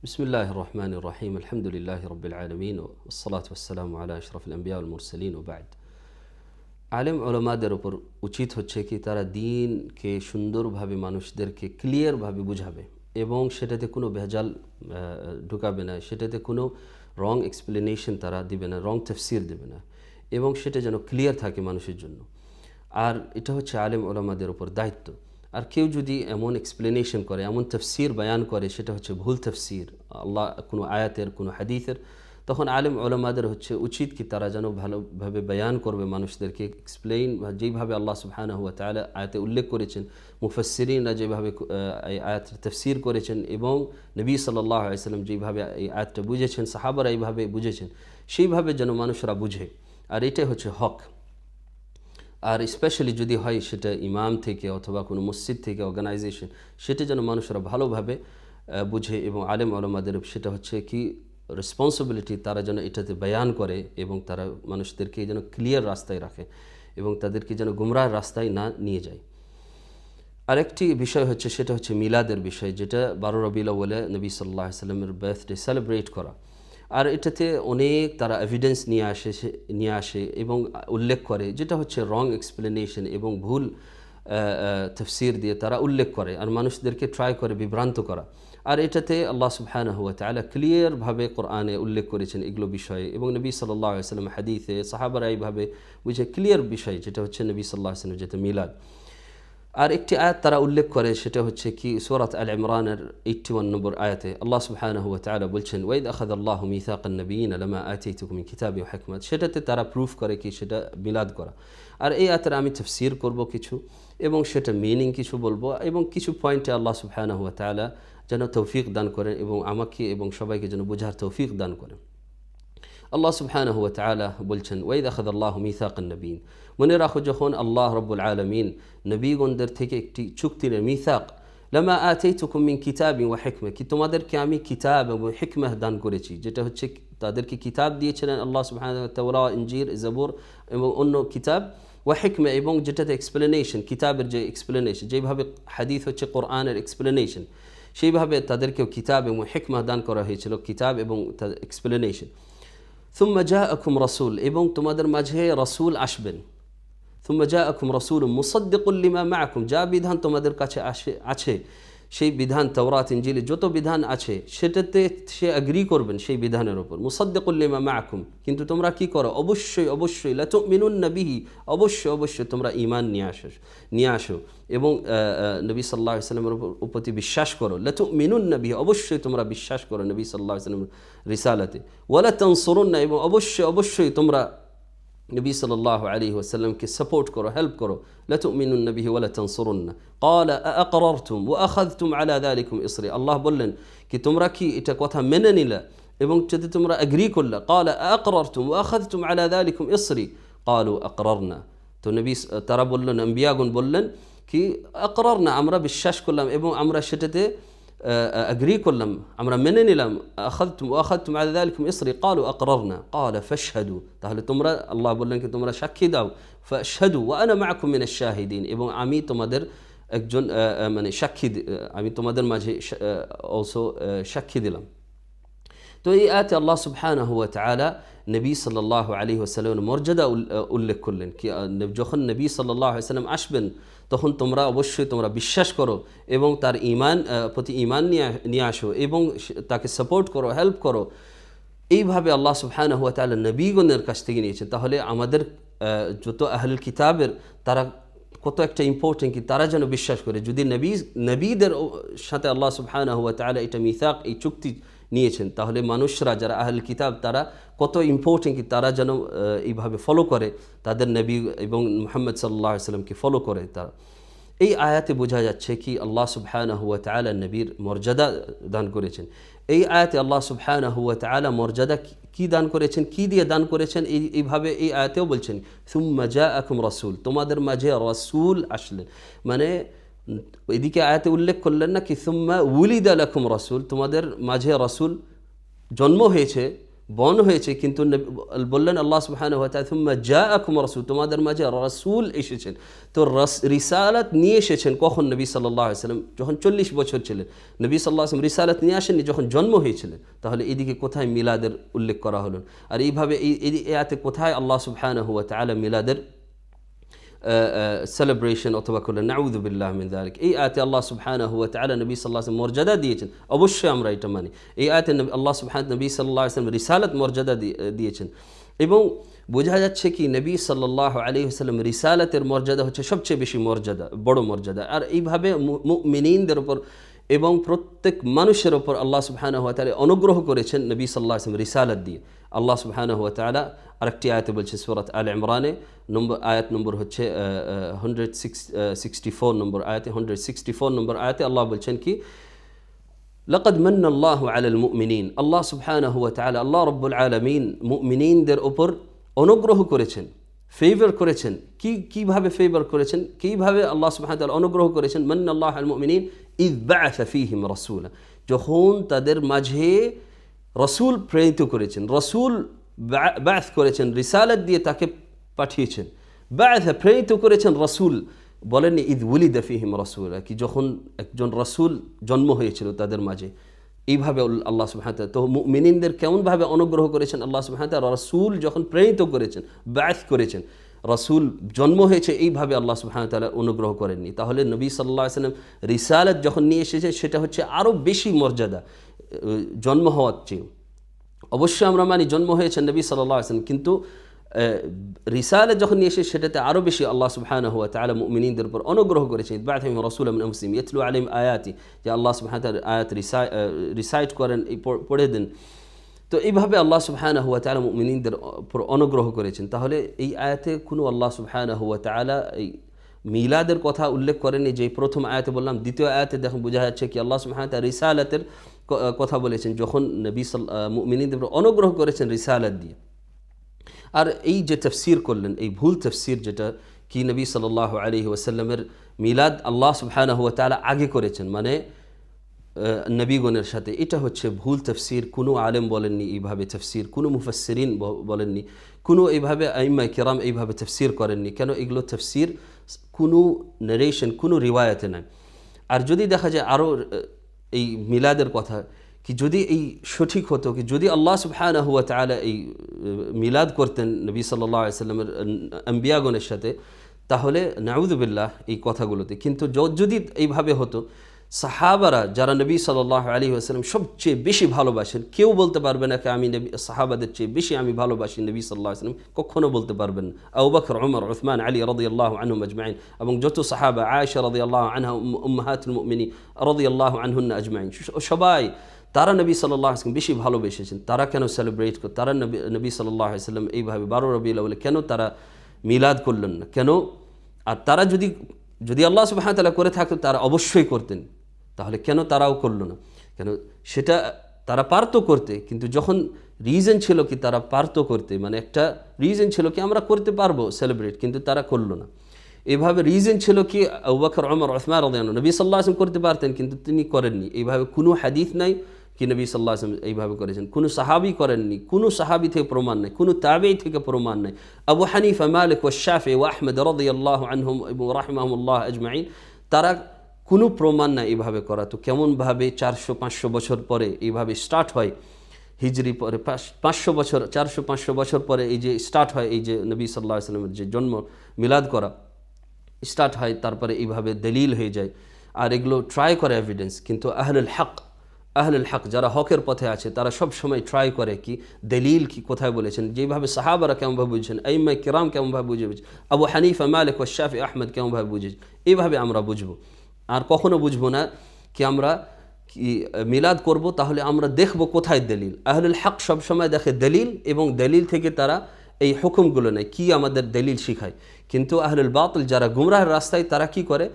بسم الله الرحمن الرحيم الحمد لله رب العالمين والصلاة والسلام على أشرف الأنبياء والمرسلين وبعد আলেম ওলামাদের উপর উচিত হচ্ছে কি তারা দ্বীনকে সুন্দরভাবে মানুষদেরকে ক্লিয়ারভাবে বুঝাবে এবং সেটাতে কোনো ভেজাল ঢুকাবে না, সেটাতে কোনো রং এক্সপ্লেনেশন তারা দিবে না, রং তাফসীর দেবে না এবং সেটা যেন ক্লিয়ার থাকে মানুষের জন্য। আর এটা হচ্ছে আলেম ওলামাদের উপর দায়িত্ব। আর কেউ যদি এমন এক্সপ্লেনেশন করে, এমন তাফসীর বয়ান করে, সেটা হচ্ছে ভুল তাফসীর আল্লাহ কোনো আয়াতের, কোনো হাদিসের, তখন আলেম ওলামাদের হচ্ছে উচিত কি তারা যেন ভালোভাবে বয়ান করবে মানুষদেরকে, এক্সপ্লেইন যেইভাবে আল্লাহ সুবহানাহু ওয়া তাআলা আয়াতে উল্লেখ করেছেন, মুফাসসিরিনরা যেভাবে এই আয়াতের তাফসীর করেছেন এবং নবী সাল্লাল্লাহু আলাইহি ওয়াসাল্লাম যেভাবে এই আয়াতটা বুঝেছেন, সাহাবারা এইভাবে বুঝেছেন, সেইভাবে যেন মানুষরা বুঝে। আর এটাই হচ্ছে হক। আর স্পেশালি যদি হয় সেটা ইমাম থেকে অথবা কোনো মসজিদ থেকে, অর্গানাইজেশন, সেটা যেন মানুষরা ভালোভাবে বুঝে এবং আলেম ওলামাদের সেটা হচ্ছে কি রেসপন্সিবিলিটি, তারা যেন এটাতে বয়ান করে এবং তারা মানুষদেরকে যেন ক্লিয়ার রাস্তায় রাখে এবং তাদেরকে যেন গুমরাহ রাস্তায় না নিয়ে যায়। আরেকটি বিষয় হচ্ছে সেটা হচ্ছে মিলাদের বিষয়, যেটা 12 রবিউল আউয়ালে নবী সাল্লাল্লাহু আলাইহি ওয়াসাল্লামের বার্থডে সেলিব্রেট করা। আর এটাতে অনেক তারা এভিডেন্স নিয়ে আসে এবং উল্লেখ করে, যেটা হচ্ছে রং এক্সপ্লেনেশন এবং ভুল তাফসীর দিয়ে তারা উল্লেখ করে আর মানুষদেরকে ট্রাই করে বিভ্রান্ত করা। আর এটাতে আল্লাহ সুবহানাহু ওয়া তাআলা ক্লিয়ারভাবে কোরআনে উল্লেখ করেছেন এগুলো বিষয়ে এবং নবী সাল্লাল্লাহু আলাইহি ওয়াসাল্লাম হাদিসে সাহাবারা এইভাবে বুঝে ক্লিয়ার বিষয়, যেটা হচ্ছে নবী সাল্লাল্লাহু আলাইহি ওয়াসাল্লাম যেটা মিলাদ। আর একটি আয়াত তারা উল্লেখ করে, সেটা হচ্ছে কি সূরাত আল ইমরানের 81 নম্বর আয়াতে আল্লাহ সুবহানাহু ওয়া তাআলা বলছেন, ওয়াইদ আখাযাল্লাহু মিসাকান নাবিয়িনা লামা আতাইতুকুম মিন কিতাবি ওয়া হিকমাত। সেটাতে তারা প্রুফ করে কি সেটা মিলাদ করা। আর এই আয়াতের আমি তাফসীর করব কিছু এবং সেটা মিনিং কিছু বলবো এবং কিছু পয়েন্টে আল্লাহ সুবহানাহু ওয়া তাআলা যেন তৌফিক দান করেন এবং আমাকে এবং সবাইকে যেন বোঝার তৌফিক দান করেন। আল্লাহ সুবহানাহু ওয়া তাআলা বলছেন, ওয়াইদ আখাযাল্লাহু মিসাকান নাবিয়িন, মনে রাখো যখন আল্লাহ রব্বুল আলামিন নবীগণদের থেকে একটি চুক্তি নেন, মিসাক, লামা আতাইতুকুম মিন কিতাবি ওয়া হিকমা, কি তোমাদেরকে আমি কিতাব এবং হিকমাহ দান করেছি, যেটা হচ্ছে তাদেরকে কিতাব দিয়েছিলেন আল্লাহ সুবহানাহু ওয়া তাআলা, ইনজিল, জাবুর এবং অন্য কিতাব, ওয়া হিকমা এবং যেটাতে এক্সপ্লেনেশন, কিতাবের যে এক্সপ্লেনেশন, যেভাবে হাদিস হচ্ছে কোরআনের এক্সপ্লেনেশন, সেইভাবে তাদেরকেও কিতাব এবং হিকমাহ দান করা হয়েছিল, কিতাব এবং এক্সপ্লেনেশন। থুম্মা জাআকুম রাসূল, এবং তোমাদের মাঝে রাসূল আসবেন। থুম্মা জাআকুম রাসূলুম মুসাদ্দিকুল লিমা মাআকুম, যা বিধান তোমাদের কাছে আছে সেই বিধান, তাওরাত ইনজিলে যত বিধান আছে সেটাতে সে এগ্রি করবেন সেই বিধানের উপর। মুসাদ্দিকুল লিমা মাআকুম, কিন্তু তোমরা কি করো, অবশ্যই লা তুমিনুন্না বিহি, অবশ্যই তোমরা ঈমান নিয়ে আসো এবং নবী সাল্লাল্লাহু আলাইহি ওয়াসাল্লামের প্রতি বিশ্বাস করো। লা তুমিনুন্না বিহি, অবশ্যই তোমরা বিশ্বাস করো নবী সাল্লাল্লাহু আলাইহি ওয়াসাল্লামের রিসালাতে। ওয়ালা তানসুরুন্না, এবং অবশ্যই তোমরা নবী সাল্লাল্লাহু আলাইহি ওয়াসাল্লামকে সাপোর্ট করো, হেল্প করো। লা তুমিনুন্না বিহি ওয়ালা তানসুরুন্না। ক্বালা আআকরারতুম ওয়া আখাযতুম আলা যালিকুম ইসরি, আল্লাহ বললেন কি তোমরা কি এটা কথা মেনে নিলা এবং যদি তোমরা এগ্রি করলা। ক্বালা আআকরারতুম ওয়া আখাযতুম আলা যালিকুম ইসরি, ক্বালু আকরারনা। তো নবী তারা বললেন, আম্বিয়াগণ বললেন কি আকরারনা, আমরা বিশ্বাস করলাম এবং আমরা সেটাতে এগ্রি করলাম, আমরা মেনে নিলাম। আখাযতুম আলা যালিকুম ইসরি, ক্বালু আকরারনা। ক্বালা ফাশহাদু, তাহলে তোমরা, আল্লাহ বললেন কি তোমরা সাক্ষী দাও। ফাশহাদু ওয়া আনা মাআকুম মিনাশ শাহিদিন, এবং আমি তোমাদের একজন মানে সাক্ষী, আমি তোমাদের মাঝে অলসো সাক্ষী দিলাম। তো এই আয়াতে আল্লাহ সুবহানাহু ওয়া তাআলা নবী সাল্লাল্লাহু আলাইহি ওয়াসাল্লামের মর্যাদা উল্লেখ করলেন কি যখন নবী সাল্লাল্লাহু আলাইহি ওয়াসাল্লাম আসবেন তখন অবশ্যই তোমরা বিশ্বাস করো এবং তার প্রতি ঈমান নিয়ে আসো এবং তাকে সাপোর্ট করো, হেল্প করো। এইভাবে আল্লাহ সুবহানাহু ওয়া তাআলা নবীগণের কাছ থেকে নিয়েছেন। তাহলে আমাদের যত আহলুল কিতাবের তারা কত একটা ইম্পর্টেন্ট কি তারা যেন বিশ্বাস করে, যদি নবীদের সাথে আল্লাহ সুবহানাহু ওয়া তাআলা এটা মিসাক, এই চুক্তি নিয়েছেন, তাহলে মানুষরা যারা আহলুল কিতাব তারা কত ইম্পর্টেন্ট কি তারা যেন এইভাবে ফলো করে, তাদের নবী এবং মুহাম্মদ সাল্লাল্লাহু আলাইহি ওয়াসাল্লামকে ফলো করে। তারা এই আয়াতে বোঝা যাচ্ছে কি আল্লাহ সুবহানাহু ওয়া তাআলা নবীর মর্যাদা দান করেছেন। এই আয়াতে আল্লাহ সুবহানাহু ওয়া তাআলা মর্যাদা কি দান করেছেন, কি দিয়ে দান করেছেন, এইভাবে এই আয়াতেও বলছেন, সুম্মা জাআকুম রাসূল, তোমাদের মাঝে রাসূল আসলেন। মানে এদিকে আয়াতে উল্লেখ করলেন না কি সুম্মা উলিদা লাকুম রাসূল, তোমাদের মাঝে রাসূল জন্ম হয়েছে, বন হয়েছে, কিন্তু বললেন আল্লাহ সুবহানাহু ওয়া তাআলা থুম্মা জাআকুম রাসূল, তোমাদের মাঝে রাসূল এসেছেন। তো রিসালাত নিয়ে এসেছেন কখন? নবী সাল্লাল্লাহু আলাইহি ওয়াসাল্লাম যখন 40 বছর ছিলেন। নবী সাল্লাল্লাহু আলাইহি ওয়াসাল্লাম রিসালাত নিয়ে আসেননি যখন জন্ম হয়েছিলেন। তাহলে এদিকে কোথায় মিলাদের উল্লেখ করা হলো? আর এইভাবে এই আয়াতে কোথায় আল্লাহ সুবহানাহু ওয়া তাআলা মিলাদের সেলিব্রেশন অথবা করলেন? নাউযু বিল্লাহি মিন যালিক। এই আয়াতে আল্লাহ সুবহানাহু ওয়া তাআলা নবী সাল্লাল্লাহু আলাইহি ওয়াসাল্লাম মর্যাদা দিয়েছেন, অবশ্যই আমরা এটা মানি। এই আয়াতে আল্লাহ সুবহানাহু নবী সাল্লাল্লাহু আলাইহি ওয়াসাল্লাম রিসালাত মর্যাদা দিয়েছেন, এবং বোঝা যাচ্ছে কি নবী সাল্লাল্লাহু আলাইহি ওয়াসাল্লাম রিসালাতের মর্যাদা হচ্ছে সবচেয়ে বেশি মর্যাদা, বড় মর্যাদা। আর এইভাবে মুমিনিনদের উপর এবং প্রত্যেক মানুষের ওপর আল্লাহ সুবহানাহু ওয়া তাআলা অনুগ্রহ করেছেন নবী সাল্লাল্লাহু আলাইহি ওয়াসাল্লাম রিসালাত দিয়ে। আল্লাহ সুবহানাহু ওয়া তাআলা আরেকটি আয়াতে বলছে সূরাত আলে ইমরানে, আয়াত নম্বর হচ্ছে 164 নম্বর আয়াতে, 164 নম্বর আয়াতে আল্লাহ বলছেন কি, লাকাদ মান্নাল্লাহু আলাল মুমিনিন, আল্লাহ সুবহানাহু ওয়া তাআলা, আল্লাহ রাব্বুল আলামিন মুমিনিনদের উপর অনুগ্রহ করেছেন, ফেভার করেছেন। কিভাবে ফেভার করেছেন, কিভাবে আল্লাহ সুবহানাহু ওয়া তাআলা অনুগ্রহ করেছেন? মান্নাল্লাহু আলাল মুমিনিন ইয বা'আসা ফীহিম রাসূলা, যখন তাদের মাঝে রাসূল প্রেরিত করেছেন, রাসূল বা'আস করেছেন, রিসালাত দিয়ে তাকে পাঠিয়েছেন। বা'আসা প্রেরিত করেছেন রাসূল, বলেননি ইদ উলিদা ফীহিম রাসূলা, কি যখন একজন রাসূল জন্ম হয়েছিল তাদের মাঝে। এইভাবে আল্লাহ সুবহানাহু ওয়া তাআলা তো মুমিনিনদের কেমনভাবে অনুগ্রহ করেছেন আল্লাহ সুবহানাহু ওয়া তাআলা, রাসূল যখন প্রেরিত করেছেন, বা'আস করেছেন, রাসূল জন্ম হয়েছে, এইভাবে আল্লাহ সুবহানাহু ওয়া তাআলা অনুগ্রহ করেননি। তাহলে নবী সাল্লাল্লাহু আলাইহি ওয়াসাল্লাম রিসালাত যখন নিয়ে এসেছে সেটা হচ্ছে আরও বেশি মর্যাদা জন্ম হওয়ার চেয়ে। অবশ্যই আমরা মানি জন্ম হয়েছে নবী সাল্লাল্লাহু আলাইহি ওয়াসাল্লাম, কিন্তু রিসালাত যখন নিয়ে এসে সেটাতে আরও বেশি আল্লাহ সুবহানাহু ওয়া তাআলা মুমিনিনদের উপর অনুগ্রহ করেছেন। বা'আথা রাসূলাম মিন আনফুসিহিম ইয়াতলু আলাইহিম আয়াতি, যে আল্লাহ সুবহানাহু ওয়া তাআলা আয়াত রিসাইট করেন, পড়ে দেন। তো এইভাবে আল্লাহ সুবহানাহু ওয়া তাআলা মুমিনিনদের উপর অনুগ্রহ করেছেন। তাহলে এই আয়াতে কোনো আল্লাহ সুবহানাহু ওয়া তাআলা এই মিলাদের কথা উল্লেখ করেনি, যে প্রথম আয়াতে বললাম। দ্বিতীয় আয়াতে দেখুন বোঝা যাচ্ছে কি আল্লাহ সুবহানাহু ওয়া তাআলা রিসালাতের কথা বলেছেন, যখন নবী মুমিনিনদের উপর অনুগ্রহ করেছেন রিসালাত দিয়ে। আর এই যে তাফসীর করলেন, এই ভুল তাফসীর, যেটা কি নবী সাল্লাল্লাহু আলাইহি ওয়াসাল্লামের মিলাদ আল্লাহ সুবহানাহু ওয়া তাআলা আগে করেছেন, মানে নবীগণের সাথে, এটা হচ্ছে ভুল তাফসীর। কোনো আলেম বলেননি এইভাবে তাফসীর, কোনো মুফাসসিরিন বলেননি, কোনো এইভাবে আইম্মায়ে কিরাম এইভাবে তাফসীর করেননি। কেন? এগুলো তাফসীর কোনো নারেশন, কোনো রিওয়ায়াতে নাই। আর যদি দেখা যায় আরও এই মিলাদের কথা, কি যদি এই সঠিক হতো, কি যদি আল্লাহ সুবহানাহু ওয়া তাআলা এই মিলাদ করতেন নবী সাল্লাল্লাহু আলাইহি ওয়াসাল্লামের আম্বিয়াগণের সাথে, তাহলে নাউযু বিল্লাহ এই কথাগুলোতে। কিন্তু যদি এইভাবে হতো, সাহাবারা যারা নবী সাল্লাল্লাহু আলাইহি ওয়াসাল্লাম সবচেয়ে বেশি ভালোবাসেন, কেউ বলতে পারবে না কি আমি সাহাবাদের চেয়ে বেশি আমি ভালোবাসি নবী সাল্লাল্লাহু আলাইহি ওয়াসাল্লাম, কখনো বলতে পারবেন না। আবু বকর, ওমর, উসমান, আলী রাদিয়াল্লাহু আনহুম আজমাইন, এবং যত সাহাবা, আয়েশা রাদিয়াল্লাহু আনহা, উম্মাহাতুল মুমিনিন রাদিয়াল্লাহু আনহুন্না আজমাইন, সবাই তারা নবী সাল্লাল্লাহু আলাইহি ওয়াসাল্লাম বেশি ভালোবেসেছেন। তারা কেন সেলিব্রেট করে? তারা নবী সাল্লাল্লাহু আলাইহি ওয়াসাল্লাম এইভাবে 12 রবিউল আউয়ালে কেন তারা মিলাদ করলেন না? কেন? আর তারা যদি আল্লাহ সুবহানাহু ওয়া তাআলা করে থাকতো তারা অবশ্যই করতেন, তাহলে কেন তারাও করলো না? কেন? সেটা তারা পারতো করতে, কিন্তু যখন রিজন ছিল কি তারা পারতো করতে, মানে একটা রিজন ছিল কি আমরা করতে পারবো সেলিব্রেট, কিন্তু তারা করলো না। এইভাবে রিজন ছিল কি আবু বকর, ওমর, উসমান রাদিয়াল্লাহু আনহু, নবী সাল্লাল্লাহু আলাইহি ওয়াসাল্লাম করতে পারতেন কিন্তু তিনি করেননি। এইভাবে কোনো হাদিস নাই কি নবী সাল্লাল্লাহু আলাইহি ওয়াসাল্লাম এইভাবে করেছেন, কোনো সাহাবী করেননি, কোনো সাহাবী থেকে প্রমাণ নেই, কোনো তাবেঈ থেকে প্রমাণ নেই। আবু হানিফা, মালিক ওয়া শাফিঈ ওয়া আহমদ রাদিয়াল্লাহু আনহুম এবং রাহিমাহুমুল্লাহ আজমাইন, তারা কোনো প্রমাণ নাই এইভাবে করা। তো কেমনভাবে 400-500 বছর পরে এইভাবে স্টার্ট হয়, হিজরি পরে 500 বছর, 400-500 বছর পরে এই যে স্টার্ট হয়, এই যে নবী সাল্লাল্লাহু আলাইহি ওয়াসাল্লামের যে জন্ম মিলাদ করা স্টার্ট হয়, তারপরে এইভাবে দলিল হয়ে যায়। আর এগুলো ট্রাই করে এভিডেন্স, কিন্তু আহলুল হক যারা হকের পথে আছে তারা সব সময় ট্রাই করে কি দলিল কি কোথায় বলেছেন, যেভাবে সাহাবারা কেমনভাবে বুঝেছেন, আইম্মায়ে কিরাম কেমনভাবে বুঝেছেন, আবু হানিফা, মালিক ওয়া শাফিঈ, আহমদ কেমনভাবে বুঝেছেন, এইভাবে আমরা বুঝবো। আর কখনো বুঝবো না কি আমরা কি মিলাদ করব, তাহলে আমরা দেখব কোথায় দলিল। আহলুল হক সবসময় দেখে দলিল, এবং দলিল থেকে তারা এই হুকুমগুলো নেয়, কি আমাদের দলিল শিখায়। কিন্তু আহলুল বাতিল যারা গুমরাহের রাস্তায়, তারা কি করে,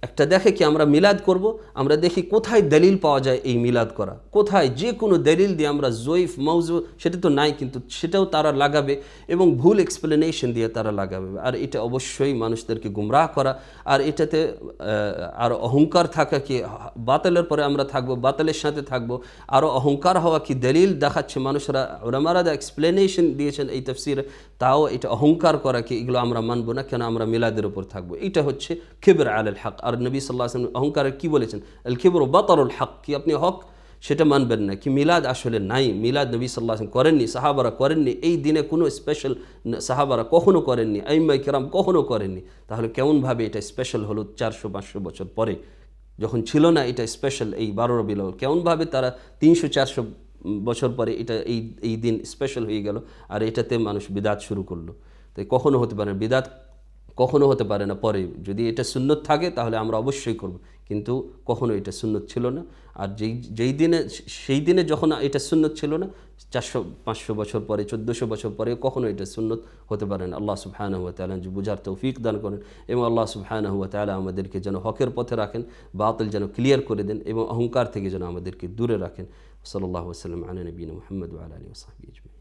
একটা দেখে কি আমরা মিলাদ করব, আমরা দেখি কোথায় দলিল পাওয়া যায় এই মিলাদ করা, কোথায় যে কোনো দলিল দিয়ে আমরা জয়ীফ মৌজু সেটা তো নাই, কিন্তু সেটাও তারা লাগাবে এবং ভুল এক্সপ্লেনেশন দিয়ে তারা লাগাবে। আর এটা অবশ্যই মানুষদেরকে গুমরাহ করা। আর এটাতে আর অহংকার থাকা কি বাতিলের পরে আমরা থাকবো, বাতিলের সাথে থাকবো, আরও অহংকার হওয়া কি দলিল দেখাচ্ছে মানুষরা, ওলামারা যা এক্সপ্লেনেশন দিয়েছেন এই তাফসিরে, তাও এটা অহংকার করা কি এগুলো আমরা মানবো না, কেন আমরা মিলাদের উপর থাকবো। এটা হচ্ছে কিবর আলাল হক। আর নবী সাল্লাল্লাহু আলাইহি ওয়াসাল্লাম অহংকারের কি বলেছেন, আল কিবরু বাতারুল হক, কি আপনি হক সেটা মানবেন না, কি মিলাদ আসলে নাই, মিলাদ নবী সাল্লাল্লাহু আলাইহি ওয়াসাল্লাম করেননি, সাহাবারা করেননি, এই দিনে কোনো স্পেশাল সাহাবারা কখনো করেননি, আইম্মায়ে কিরাম কখনো করেননি। তাহলে কেমনভাবে এটা স্পেশাল হলো 400-500 বছর পরে, যখন ছিল না এটা স্পেশাল এই 12 রবিউল আউয়াল, কেমনভাবে তারা 300-400 বছর পরে এটা এই দিন স্পেশাল হয়ে গেল, আর এটাতে মানুষ বিদাত শুরু করলো। তাই কখনো হতে পারে না, বিদাত কখনো হতে পারে না পরে। যদি এটা সুন্নত থাকে তাহলে আমরা অবশ্যই করব, কিন্তু কখনো এটা সুন্নত ছিল না। আর যেই দিনে সেই দিনে যখন এটা সুন্নত ছিল না, 400-500 বছর পরে, 1400 বছর পরে কখনো এটা সুন্নত হতে পারে না। আল্লাহ সুবহানাহু ওয়া তাআলা যে বুঝার তৌফিক দান করেন, এবং আল্লাহ সুবহানাহু ওয়া তাআলা আমাদেরকে যেন হকের পথে রাখেন, বাতিল যেন ক্লিয়ার করে দেন, এবং অহংকার থেকে যেন আমাদেরকে দূরে রাখেন। সাল্লাল্লাহু আলাইহি ওয়া সাল্লাম আলা নবিয়িনা মুহাম্মদ ওয়া আলা আলিহি ওয়া সাহবিহি আজমাইন।